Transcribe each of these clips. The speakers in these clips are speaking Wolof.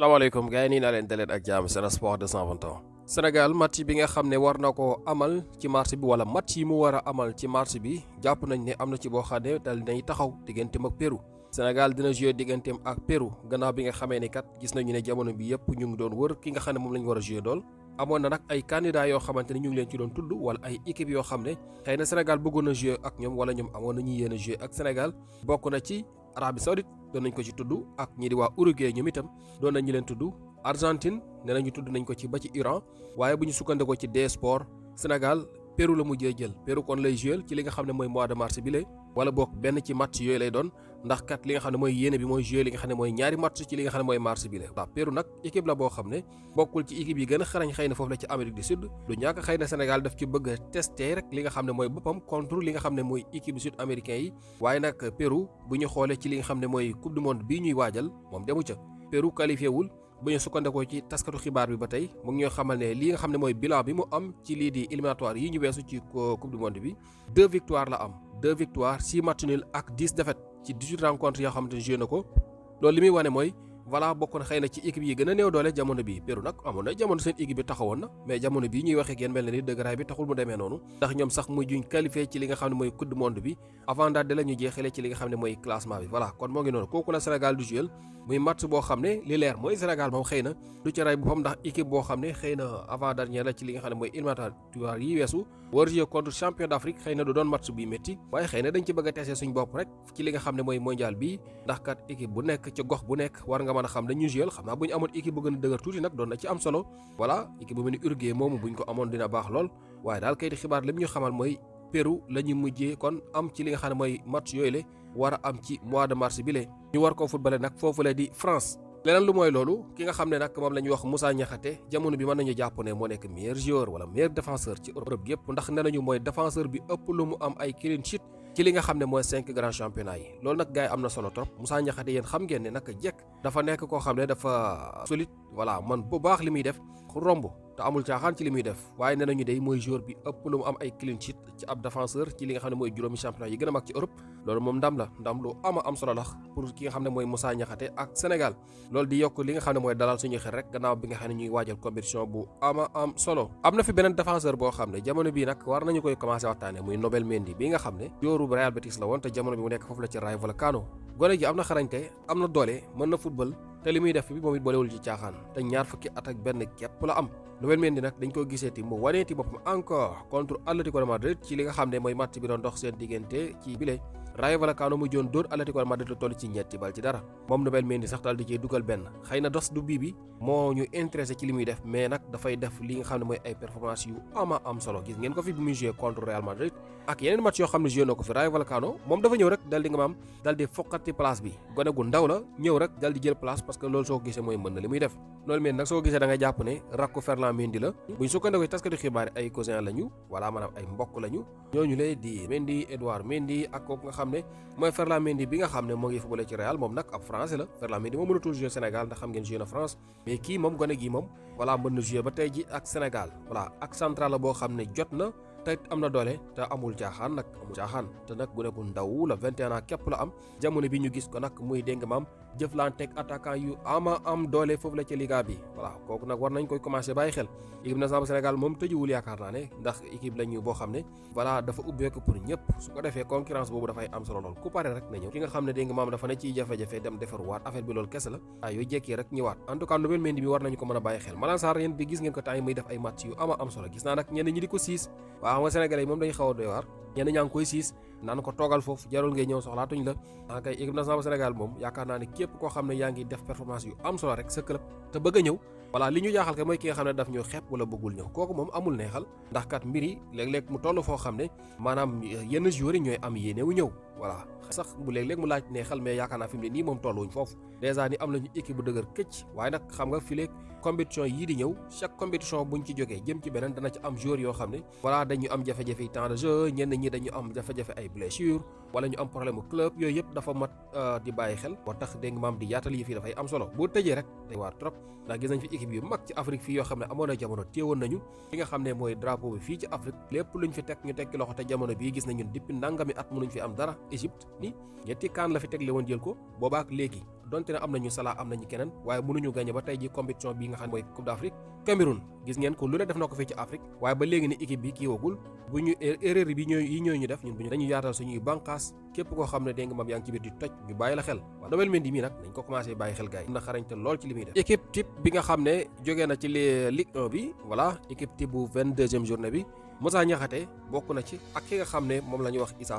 salaamaaleykum gars yi nii naa leen daleen ak jàmm Sen Sport 221 Sénégal match bi nga xam ne war na ko amal ci match bi wala match yi mu war a amal ci match bi jàpp nañ ne am na ci boo xam ne dal dinañ taxaw digganteem ak Pérou. Sénégal dina jouer digganteem ak Pérou gannaaw bi nga xamee ni kat gis nañu ne jamono bi yëpp ñu ngi doon wër ki nga xam ne moom lañ war a jouer dool amoon na nag ay candidats yoo xamante ne ñu ngi leen ci doon tudd wala ay équipe yoo xam ne xëy na Sénégal bëggoon na jouer ak ñoom wala ñoom amoon nañu yéen a jouer ak Sénégal bokk na ci Arabie Saoudite doon nañ ko ci tudd ak ñi di waa Uruguay ñoom itam doon nañ ñu leen tudd Argentine nee nañu tudd nañ ko ci ba ci Iran waaye bu ñu sukkandikoo ci D-Sport Sénégal Pérou la mujjee jël Pérou kon lay jouer ci li nga xam ne mooy mois de mars bi la wala bokk benn ci match yooyu lay doon ndax kat li nga xam ne mooy yéene bi mooy jouer li nga xam ne mooy ñaari match ci li nga xam ne mooy mars bi la waaw Pérou nag équipe la boo xam ne bokkul ci équipe yi gën a xarañ xëy na foofu la ci Amérique du Sud du ñàkk xëy na Sénégal daf ci bëgg a tester rek li nga xam ne mooy boppam contre li nga xam ne mooy équipe sud américain yi waaye nag Pérou bu ñu xoolee ci li nga xam ne mooy coupe du monde bii ñuy waajal moom demu ca Pérou qualifié wul bu ñu sukkandikoo ci taskatu xibaar bi ba tey mu ngi ñoo xamal ne li nga xam ne mooy bilan bi mu am ci lii di éliminatoire yi ñu weesu ci coupe du monde bi 2 victoires la am 2 victoires 6 matchs nuls ak 10 défaites ci 18 rencontres yoo xamante ne joué na ko loolu li muy wane mooy voilà bokk na xëy na ci équipe yi gën a néew doole jamono bi Pérou nag amoon na jamono seen équipe bi taxawoon na mais jamono bii ñuy waxee yéen mel na ni dëgëraay bi taxul mu demee noonu ndax ñoom sax muy juñ qualifié ci li nga xam ne mooy coupe du monde bi avant daal de la ñu jeexalee ci li nga xam ne mooy classement bi voilà kon moo ngi noonu kooku la Sénégal du jouer muy match boo xam ne li leer mooy Sénégal moom xëy na du ci ray boppam ndax équipe boo xam ne xëy na avant dernière la ci li nga xam ne mooy éliminatoire yi weesu war jouer contre champion d'Afrique xëy na du doon match buy métti waaye xëy na dañ ci bëgg a tester suñ bopp rek ci li nga xam ne mooy mondial bi ndax kat équipe bu nekk ci gox bu nekk war nga mën a xam dañuy jouer xam naa bu ñu amoon équipe bu gën a dëgër tuuti nag doon na ci am solo voilà équipe bu mel ni Uruguay moomu buñ ko amoon dina baax lool waaye daal kayiti xibaar li ñu xamal mooy Pérou la ñu mujjee kon am ci li nga xam ne mooy match yooyu la war a am ci mois de mars bi la ñu war koo footballé nag foofu la di France leneen lu mooy loolu ki nga xam ne nag moom la ñuy wax Moussa Niakhaté jamono bi mën nañu jàpp ne moo nekk meilleur joueur wala meilleur défenseur ci Europe gépp ndax nee nañu mooy défenseur bi ëpp lu mu am ay clean sheet ci li nga xam ne mooy 5 grands championnats yi loolu nag gars yi am na solo trop Moussa Niakhaté yéen xam ngeen ne nag jekk dafa nekk koo xam ne dafa solide voilà man bu baax li muy def romb te amul caaxaan ci li muy def waaye nee nañu day mooy joueur bi ëpp lu mu am ay clean sheet ci ab défenseur ci li nga xam ne mooy juróomi championnat yi gën a mag ci Europe loolu moom ndam la ndam lu am solo la pour ki nga xam ne mooy Moussa Niakhaté ak Sénégal loolu di yokk li nga xam ne mooy dalal suñu xel rek gannaaw bi nga xam ne ñuy waajal compétition bu am solo am na fi beneen défenseur boo xam ne jamono bii nag war nañu koy commencé waxtaane muy Nobel Mendy bi nga xam ne joueur bu Real Betis la woon te jamono bi mu nekk foofu la ci Rayo Vallecano gone gi am na xarañte am na doole mën na football te li muy def bi moom it boolewul ci caaxaan te ñaar fukki at ak benn képp la am Nobel Mendy nag dañ ko giseeti mu waneeti boppam encore contre Atlético de Madrid ci li nga xam ne mooy match bi doon dox seen diggante ci bile Rayo Vallecano mu joon dóor Atlético de Madrid lu toll ci ñetti bal ci dara moom Nobel Mendy sax daal di cee dugal benn xëy na dos du bii bi moo ñu intéressé ci li muy def mais nag dafay def li nga xam ne mooy ay performance yu am solo gis ngeen ko fi bi muy joué contre Real Madrid ak yeneen match yoo xam ne joué na ko fi Rayo Vallecano moom dafa ñëw rek dal di nga maam dal di foqati place bi gone gu ndaw la ñëw rek dal di jël place parce que loolu soo ko gisee mooy mën na li muy def loolu Mendy nag soo ko gisee da nga jàpp ne rakku Ferland Mendy la buñ sukkandikoo taskati xibaar ay cousin lañu wala maanaam ay mbokk lañu ñooñu lay di Mendy Edouard Mendy ak kooku nga xam ne mooy Ferland Mendy bi nga xam ne moo ngi footballé ci Real moom nag ab français la Ferland Mendy moom mënatul jouer Sénégal ndax xam ngeen jouer na France mais kii moom gone gi moom voilà mën na jouer ba tey ji ak Sénégal voilà ak central la boo xam ne jot na te am na doole te amul caaxaan te nag gune gu ndaw la 21 ans képp la am jamono bi ñu gis ko nag muy dégg maam jëflanteeg attaquant yu am doole foofu la ci Liga bi voilà kooku nag war nañ koy commencé bàyyi xel équipe nationale Sénégal moom tëjuwul yaakaar naa ne ndax équipe la ñu boo xam ne voilà dafa ubbeeku pour ñëpp su ko defee concurrence boobu dafay am solo lool ku pare rek na ñëw ki nga xam ne dégg maam dafa ne ciy jafe-jafe dem defaruwaat affaire bi loolu kese la waaye yooyu jekkii rek ñëwaat en tout cas Nobel Mendy bi war nañu ko mën a bàyyi xel Malang Sarr yéen di gis ngeen ko temps yi muy def ay match yu am solo gis naa nag ñenn ñi di ko siis waaw xam nga sénégalais yi moom dañu xaw a doy waar ñenn ñaa ngi koy siis naan ko toogal foofu jarul ngay ñëw soxlaatuñ la kay équipe nationale Sénégal moom yaakaar naa ne képp koo xam ne yaa ngi def performance yu am solo rek sa club te bëgg a ñëw voilà li ñu jaaxal ka mooy ki nga xam ne daf ñëw xeeb wala bëggul ñëw kooku moom amul neexal ndax kat mbir yi léeg-léeg mu toll foo xam ne maanaam yenn joueurs yi ñooy am yéene wu ñëw voilà sax bu léeg-léeg mu laaj neexal mais yaakaar naa fi mu ne nii moom tolluwuñ foofu dèjà ni am nañu équipe bu dëgër këcc waaye nag xam nga fileeg compétition yii di ñëw chaque compétition buñ ci jógee jëm ci beneen dana ci am joueurs yoo xam ne voilà dañu am jafe-jafe temps de jeu ñenn ñi dañu am jafe-jafe ay blessure wala ñu am problème mu club yooyu yëpp dafa mat di bàyyi xel moo tax dégg nga maam di yaatal yi fii dafay am solo boo tëjee rek day waar trop ndax gis nañ fi équipe yu mag ci Afrique fii yoo xam ne amoon na jamono téewoon nañu li nga xam ne mooy drapeau bi fii ci Afrique lépp luñ fi teg ñu tekki loxo te jamono bii gis nañu depuis nangami at mënuñ fi am dara Égypte ni ñetti kaan la fi tegle woon jël ko boobaak léegi donte ne am nañu Salah am nañu keneen waaye mënuñu gagné ba tey ji compétition bi nga xam ne mooy Coupe d'Afrique. Cameroun gis ngeen ko lu ne def na ko fii ci Afrique waaye ba léegi ni équipe bi kii wagul bu ñu erreur bi ñu def ñun bu ñu dañu yaatal suñuy bànqaas képp koo xam ne dégg nga maam yaa ngi ci biir di toj ñu bàyyi la xel waaw Nampalys Mendy mii nag dañ ko commencé bàyyi xel gars yi am na xarañte lool ci li muy def. équipe type bi nga xam ne jógee na ci Ligue 1 bi voilà équipe type bu 22e journée bi Moussa Niakhaté bokk na ci ak ki nga xam ne moom la ñuy wax Issa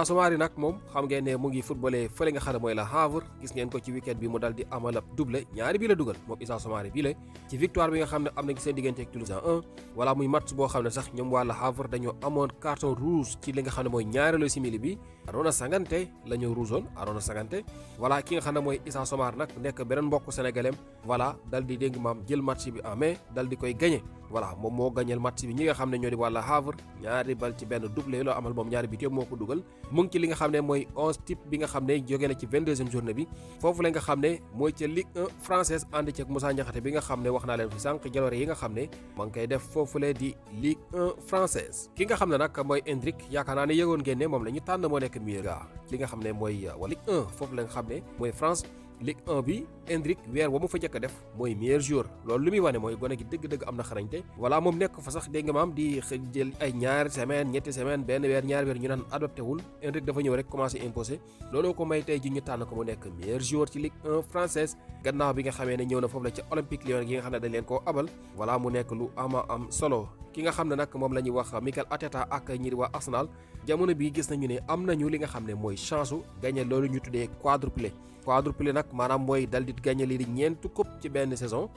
Soumaré nag moom xam ngeen ne mu ngi footballé fële nga xam ne mooy Le Havre gis ngeen ko ci week-end bi mu dal di amal ab doublé ñaari bii la dugal moom Issa Soumaré bii la ci victoire bi nga xam ne am nañ seen diggante ak Toulouse 1 voilà muy match boo xam ne sax ñoom waa Le Havre dañoo amoon carton rouge ci li nga xam ne mooy ñaareelu simili bi Arona Sangante la ñu rougeoon Arona Sangante voilà ki nga xam ne mooy Issa Soumaré nag nekk beneen mbokk sénégalais voilà dal di dégg maam jël match bi en main dal di koy gagné voilà moom moo gañeel match bi ñi nga xam ne ñoo di waa Le Havre ñaari bal ci benn doublé loo amal moom ñaari bit yëpp moo ko dugal mu ngi ci li nga xam ne mooy 11 type bi nga xam ne jógee na ci 22e journée bi foofu la nga xam ne mooy ca Ligue 1 française ànd ci ak Moussa Niakhaté bi nga xam ne wax naa leen fi sànq jaloore yi nga xam ne ma ngi koy def foofule di Ligue 1 française ki nga xam ne nag mooy Endrick yaakaar naa ne yëgoon ngeen ne moom la ñu tànn moo nekk meilleur gars li nga xam ne mooy wa Ligue 1 foofu la nga xam ne mooy France Ligue 1 bi Endrick weer wa mu fa njëkk a def mooy meilleur joueur loolu lu muy wane mooy gone gi dëgg-dëgg am na xarañte voilà moom nekk fa sax dégg nga maam di jël ay ñaari semaine ñetti semaine benn weer ñaari weer ñu naan adopté wul Endrick dafa ñëw rek commencé imposé looloo ko may tey ji ñu tànn ko mu nekk meilleur joueur ci Ligue 1 française gannaaw bi nga xamee ne ñëw na foofu la ci Olympique Lyon gi nga xam ne dañ leen koo abal voilà mu nekk lu ama am solo ki nga xam ne nag moom la ñuy wax Mikel Arteta ak ñi di waa Arsenal jamono bii gis nañu ne am nañu li nga xam ne mooy chance u gagné loolu ñu tuddee quadruplé nag maanaam mooy dal di gagné lii di ñeenti coupe ci benn saison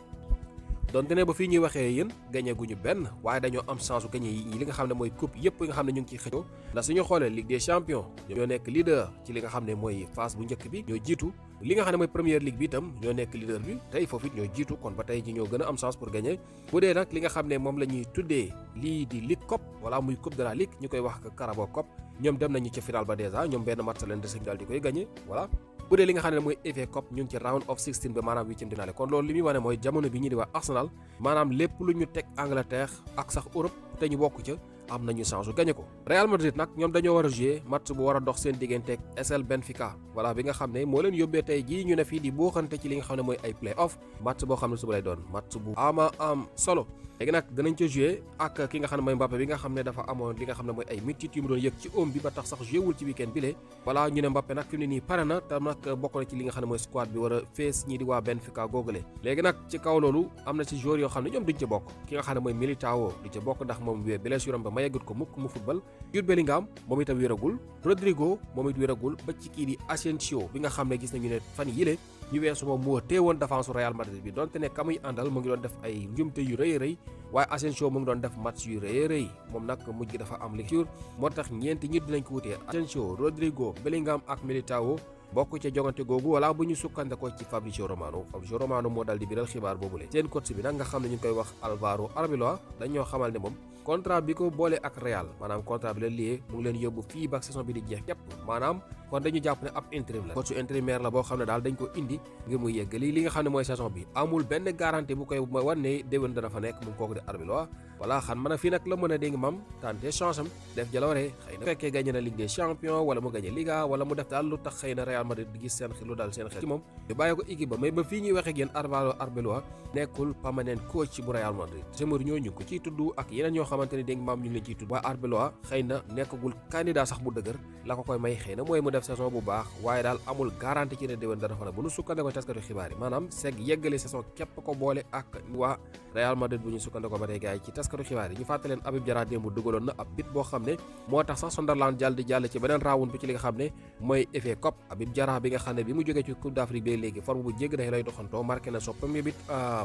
donte ne ba fii ñuy waxee yéen gagné guñu benn waaye dañoo am chance u gagné yi li nga xam ne mooy coupe yëpp yi nga xam ne ñu ngi ciy xëccoo ndax suñu xoolee Ligue des champions ñoo nekk leader ci li nga xam ne mooy phase bu njëkk bi ñoo jiitu li nga xam ne mooy première ligue bi itam ñoo nekk leader bi tey foofu it ñoo jiitu kon ba tey ji ñoo gën a am chance pour gagner bu dee nag li nga xam ne moom la ñuy tuddee lii di Ligue Cup wala muy coupe de la ligue ñu koy wax Carabao Cup ñoom dem nañu ca final ba déjà ñoom benn match leen dese daal di koy gagner voilà bu dee li nga xam ne mooy FA Cup ñu ngi ci round of 16 ba maanaam huitième de finale kon loolu li muy wane mooy jamono bi ñu di wax Arsenal maanaam lépp lu ñu teg Angleterre ak sax Europe te ñu bokk ca am nañu chance su gagné ko Real Madrid nag ñoom dañoo war a jouer match bu war a dox seen digganteeg SL Benfica voilà bi nga xam ne moo leen yóbbee tey jii ñu ne fii di booxante ci li nga xam ne mooy ay play-off match boo xam ne suba lay doon match bu ama am solo léegi nag danañ ca jouer ak ki nga xam ne mooy Mbappé bi nga xam ne dafa amoon li nga xam ne mooy ay métit yu mu doon yëg ci oom bi ba tax sax joué wul ci week-end bi lee voilà ñu ne Mbappé nag fi mu ne nii pare na te nag bokk na ci li nga xam ne mooy squad bi war a fees ñii di waa Benfica googale léegi nag ci kaw loolu am na ci joueurs yoo xam ne ñoom duñ ca bokk ki nga xam ne mooy Militao du ca bokk ndax moom blessure am ba mayegut ko mukk mu football Jude Bellingham moom itam wéragul Rodrigo moom it wéragul ba ci kii di Asensio bi nga xam ne gis nañu ne fan yile ñu weesu moom moo teewoon défense Real Madrid bi donte ne ka muy àndal mu ngi doon def ay njumte yu rëy rëy waaye Asensio mu ngi doon def match yu rëy rëy moom nag mujj gi dafa am lecture moo tax ñeenti ñi dinañ ko wutee Asensio Rodrigo Bellingham ak Militao bokk ca jogante googu wala bu ñu sukkandikoo ci Fabrizio Romano moo dal di biral xibaar boobule seen coach bi nag nga xam ne ñu ngi koy wax Alvaro Arbeloa dañoo xamal ne moom contrat bi ko boole ak Real maanaam contrat bi la lié mu ngi leen yóbbu fii ba saison bi di jeex képp maanaam kon dañu jàpp ne ab intérim la coach intérimaire la boo xam ne daal dañ ko indi ngir mu yeggali li nga xam ne mooy saison bi amul benn garantie bu koy wan ne déwén dana fa nekk mu kooku di Arbeloa voilà xam man a fii nag la mën a dégg mam tante chance am def jaloore xëy na fekkee gagné na Ligue des champions wala mu gagné Liga wala mu def daal lu tax xëy na Real Madrid di gis seen xel lu daal seen xel ci moom ñu bàyyi ko équipe ba mais ba fii ñuy waxee ak yéen Alvaro Arbeloa nekkul permanent coach bu Real Madrid Mourinho ñu ko ciy tudd ak yeneen ñoo xamante ne dégg maam ñu ngi leen ciy tudd waaye Arbeloa xëy na nekkagul candidat sax bu dëgër la ko koy may xëy na mooy mu def saison bu baax waaye daal amul garantie ci ne déwén dana fa ne bu nu sukkandikoo taskatu xibaar yi maanaam segg yeggale saison képp ko boole ak waa Real Madrid bu ñu sukkandikoo ba tey gars yi ci taskatu xibaar yi ñu fàttaleen Habib Diarra démb dugaloon na ab bit boo xam ne moo tax sax Sunderland jàll ci beneen round bi ci li nga xam ne mooy FA Cup Habib Diarra bi nga xam ne bi mu jógee ci Coupe d'Afrique bi léegi forme bu jégg day lay doxantoo marqué na son premier but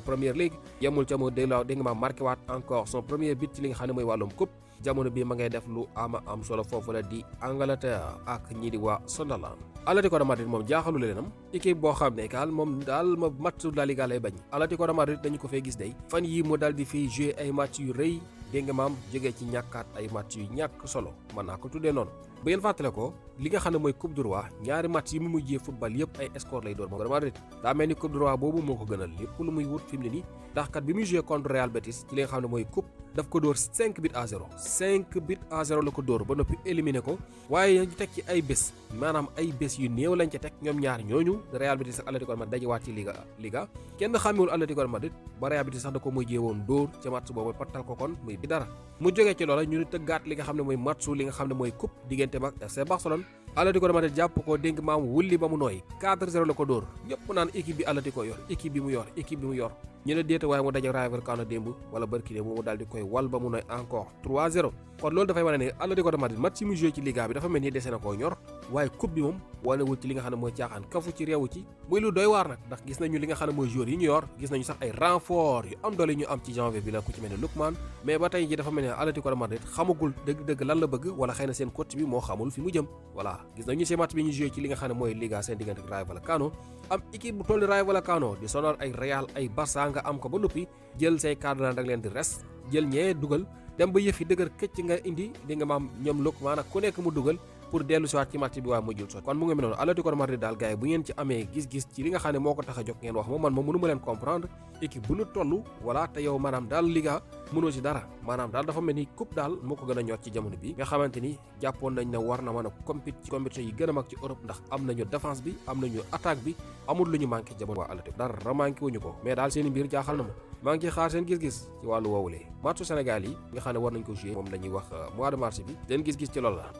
Premier League yemul ca mu dégg nga ma marqué waat encore son premier but ci li nga xam ne mooy wàllum coupe jamono bi ma ngay def lu ama am solo foofu la di Angleterre ak ñii di waa Sunderland Atlético de Madrid moom jaaxalu leenam équipe boo xam ne kaal moom daal ma match La Liga lay bañ Atlético de Madrid dañu ko fay gis day fan yii mu daal di fiy jouer ay match yu rëy dégg nga maam jógee ci ñàkkaat ay match yu ñàkk solo mën naa ko tuddee noonu ba ngeen fàttale ko li nga xam ne mooy coupe du roi ñaari match yi mu mujjee football yëpp ay score lay door moom Real Madrid daa mel ni coupe du roi boobu moo ko gënal lépp lu muy wut fi mu ne nii ndax kat bi muy joué contre Real Betis ci li nga xam ne mooy coupe daf ko dóor 5 buts à 0 5 buts à 0 la ko dóor ba noppi éliminé ko waaye ñu teg ci ay bés maanaam ay bés yu néew lañ ca teg ñoom ñaar ñooñu Real Betis ak Atlético de Madrid dajewaat ci Liga kenn xàmmewul Atlético de Madrid ba Real Betis sax da ko mujjee woon dóor ca match boobu pattal ko kon muy bi dara mu jógee ci loola ñu tëggaat li nga xam ne mooy matchu li nga xam ne mooy coupe diggante ak FC Barcelone Atlético de Madrid jàpp ko dénk maam wulli ba mu nooy 4-0 la ko dóor ñëpp naan équipe bi Atlético yor équipe bi mu yor ñu ne déeta waaye mu daje Rayo Vallecano démb wala barki démb mu daal di koy wal ba mu nooy encore 3-0 kon loolu dafay wane ne Atlético de Madrid match yi mu joué ci Liga bi dafa mel ni dese na koo ñor waaye coupe bi moom wanewul ci li nga xam ne mooy caaxaan kafu ci réewu ci muy lu doy waar nag ndax gis nañu li nga xam ne mooy joueurs yi ñu yor gis nañu sax ay renfort yu am doole ñu am ci janvier bi la ku ci mel ne Lookman mais ba tey ji dafa mel ne Atlético de Madrid xamagul dëgg-dëgg lan la bëgg wala xëy na seen coach bi moo xamul fi mu jëm voilà gis nañu ci match bi ñu joué ci li nga xam ne mooy Liga seen diggante ak Rayo Vallecano am équipe bu toll Rayo Vallecano di sonal ay Real ay Barça nga am ko ba noppi jël say cadre da leen di res jël ñee dugal dem ba yëf yi dëgër këcc nga indi di nga maam ñoom Lookman ak ku nekk mu dugal pour dellu siwaat ci match bi waa mujjul sot kon mu ngi mel noonu Atlético de Madrid daal gars yi bu ngeen ci amee gis-gis ci li nga xam ne moo ko tax a jóg ngeen wax ma man ma mënu ma leen comprendre équipe bu nu toll voilà te yow maanaam daal Liga mënoo ci dara maanaam daal dafa mel ni coupe daal moo ko gën a ñor ci jamono bi nga xamante ni jàppoon nañ ne war na mën a compétir ci compétition yi gën a mag ci Europe ndax am nañu défense bi am nañu attaque bi amul lu ñu manqué jamono waa Atlético dara manqué wuñu ko mais daal seen mbir jaaxal na ma maa ngi ciy xaar seen gis-gis ci wàllu woowulee matchu Sénégal yi nga xam ne war nañ ko jouer moom la ñuy wax mois de mars bi seen gis-gis ci loolu la